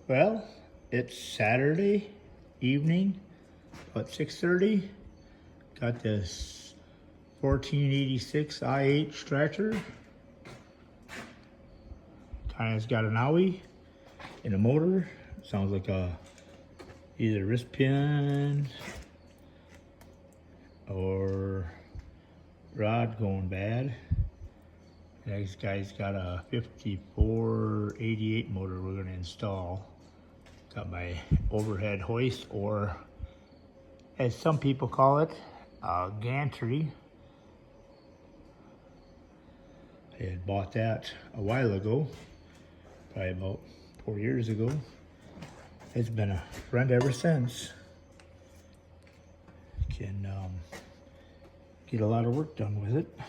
Well, it's Saturday evening, about 6:30. Got this 1486 IH tractor. Tire's got an owie and a motor. Sounds like a either wrist pin or rod going bad. Next guy's got a 5488 motor we're going to install. Got my overhead hoist, or as some people call it, gantry. I had bought that a while ago, probably about 4 years ago. It's been a friend ever since. Can get a lot of work done with it.